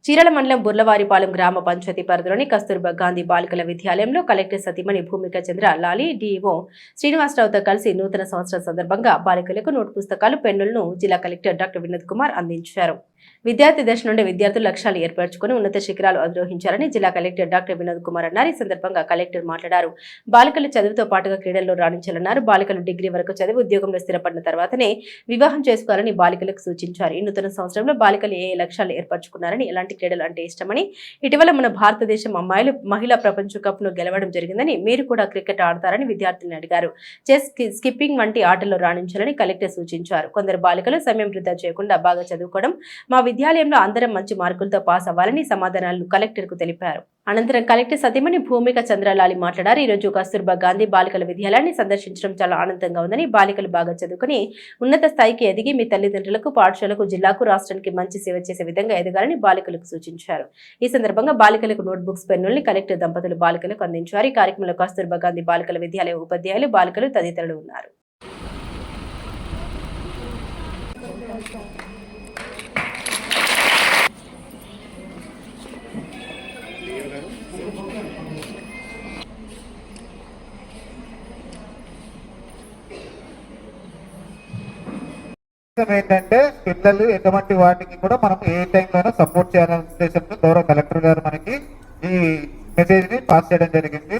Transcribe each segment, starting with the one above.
చీరాల మండలం బుర్లవారిపాలెం గ్రామ పంచాయతీ పరిధిలోని కస్తూర్బా గాంధీ బాలికల విద్యాలయంలో కలెక్టర్ సతీమణి భూమిక చంద్ర లాలి డిఈఓ శ్రీనివాసరావుతో కలిసి నూతన సంవత్సరం సందర్భంగా బాలికలకు నోట్ పుస్తకాలు పెన్నులను జిల్లా కలెక్టర్ డాక్టర్ వినోద్ కుమార్ అందించారు. విద్యార్థి దశ నుండి విద్యార్థులు లక్ష్యాలు ఏర్పరచుకుని ఉన్నత శిఖరాలు అధిరోహించాలని జిల్లా కలెక్టర్ డాక్టర్ వినోద్ కుమార్ అన్నారు. ఈ సందర్భంగా కలెక్టర్ మాట్లాడారు. బాలికలు చదువుతో పాటుగా క్రీడల్లో రాణించాలన్నారు. బాలికలు డిగ్రీ వరకు చదివి ఉద్యోగంలో స్థిరపడిన తర్వాతనే వివాహం చేసుకోవాలని బాలికలకు సూచించారు. ఈ నూతన సంవత్సరంలో బాలికలు ఏ లక్ష్యాలు ఏర్పరచుకున్నారని, ఎలాంటి క్రీడలు అంటే ఇష్టమని, ఇటీవల మన భారతదేశం అమ్మాయిలు మహిళా ప్రపంచ కప్ ను గెలవడం జరిగిందని, మీరు కూడా క్రికెట్ ఆడతారని విద్యార్థులను అడిగారు. చెస్, స్కిప్పింగ్ వంటి ఆటల్లో రాణించాలని కలెక్టర్ సూచించారు. కొందరు బాలికలు సమయం వృధా చేయకుండా బాగా చదువుకోవడం, మా విద్యాలయంలో అందరం మంచి మార్కులతో పాస్ అవ్వాలని సమాధానాలు కలెక్టర్ కు తెలిపారు. అనంతరం కలెక్టర్ సతీమణి భూమిక చంద్రలాలి మాట్లాడారు. ఈ రోజు కస్తూర్బా గాంధీ బాలికల విద్యాలయాన్ని సందర్శించడం చాలా ఆనందంగా ఉందని, బాలికలు బాగా చదువుకుని ఉన్నత స్థాయికి ఎదిగి మీ తల్లిదండ్రులకు, పాఠశాలకు, జిల్లాకు, రాష్ట్రానికి మంచి సేవ చేసే విధంగా ఎదగాలని బాలికలకు సూచించారు. ఈ సందర్భంగా బాలికలకు నోట్ బుక్స్, పెన్నుల్ని కలెక్టర్ దంపతులు బాలికలకు అందించారు. ఈ కార్యక్రమంలో కస్తూర్బా గాంధీ బాలికల విద్యాలయ ఉపాధ్యాయులు, బాలికలు తదితరులు ఉన్నారు. ఏంటంటే పిల్లలు ఎటువంటి వాటికి కూడా మనం ఏ టైంలోనూ సపోర్ట్ చేయాలనే ఉద్దేశంతో గౌరవ కలెక్టర్ గారు మనకి ఈ మెసేజ్ ని పాస్ చేయడం జరిగింది.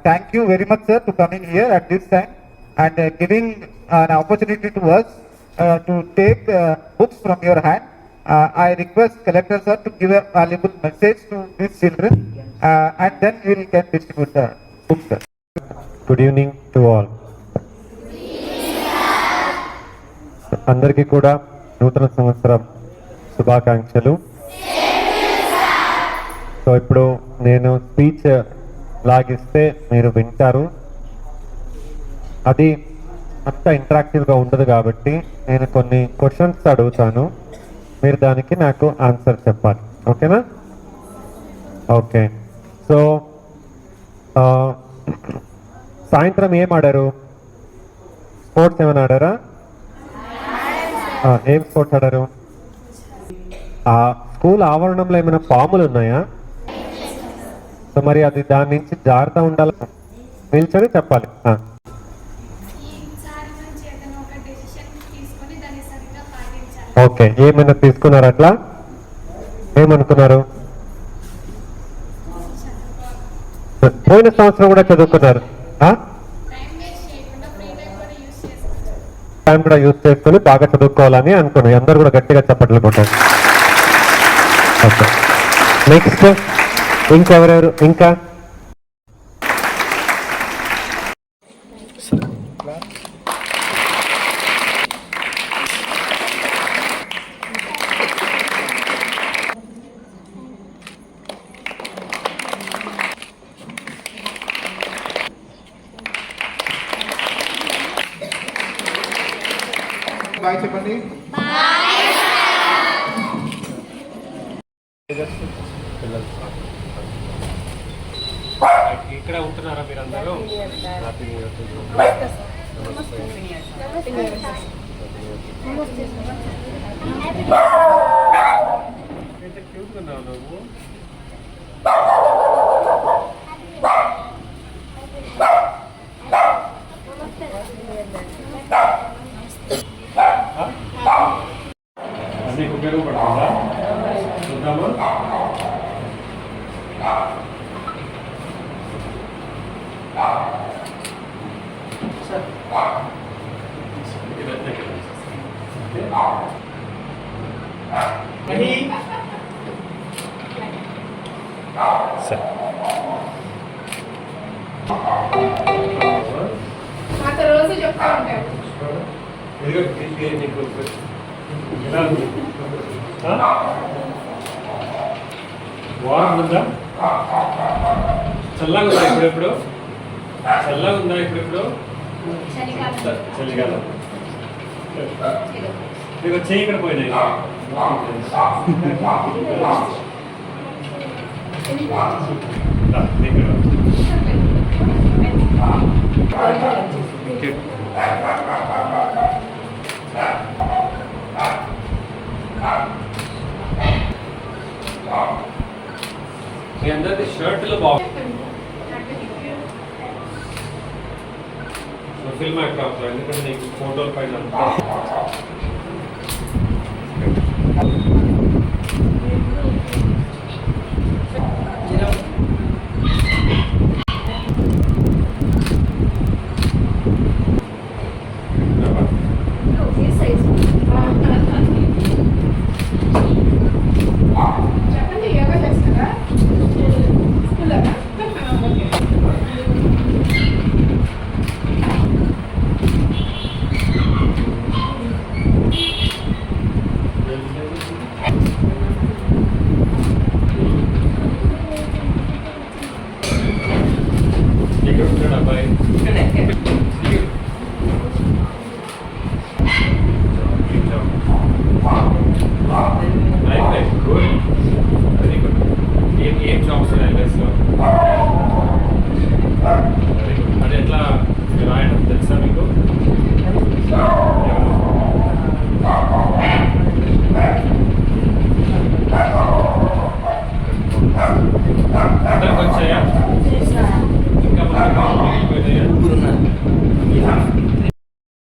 Thank you very much sir to coming here at this time and giving an opportunity to us to take books from your hand. I request collector sir to give a valuable message to these children and then we can distribute the books sir. Good evening to all. అందరికీ కూడా నూతన సంవత్సరం శుభాకాంక్షలు. So ఇప్పుడు నేను speech లాగిస్తే మీరు వింటారు. అది అంత ఇంటరాక్టివ్గా ఉండదు కాబట్టి నేను కొన్ని క్వశ్చన్స్ అడుగుతాను, మీరు దానికి నాకు ఆన్సర్ చెప్పాలి. ఓకేనా? ఓకే. సో సాయంత్రం ఏం ఆడారు? స్పోర్ట్స్ ఏమైనా ఆడారా? ఏం స్పోర్ట్స్ ఆడారు? స్కూల్ ఆవరణంలో ఏమైనా పాములు ఉన్నాయా? సో మరి అది దాని నుంచి జాగ్రత్త ఉండాలి, నిల్చొని చెప్పాలి. ఓకే, ఏమైనా తీసుకున్నారు? అట్లా ఏమనుకున్నారు? పోయిన సంవత్సరం కూడా చదువుకున్నారు, టైం కూడా యూజ్ చేసుకుని బాగా చదువుకోవాలని అనుకున్నాను. అందరు కూడా గట్టిగా చప్పట్లు కొట్టారు. ఓకే, నెక్స్ట్ ఇంకెవరెవరు? ఇంకా బాయ్ చెప్పండి. ఇక్కడ ఉంటున్నారా మీరు అందరూ? ఎంత క్యూట్గా ఉన్నావు నువ్వు. అన్నీ ఉపయోగపడుతుందా? చూద్దామా? రోజు చెప్తా ఉంటారు. వారం ఉందా? చల్లగా ఉందా ఇప్పుడెప్పుడు? చల్లగా ఉందా ఇప్పుడెప్పుడు? చలికాలం. మీకు చేయి ఇక్కడ పోయినాయి. మీ అందరిది షర్ట్లు బాగుంది. ఫిల్మ్ యాక్టర్ అవుతారు ఎందుకంటే నీకు ఫోటోల పైన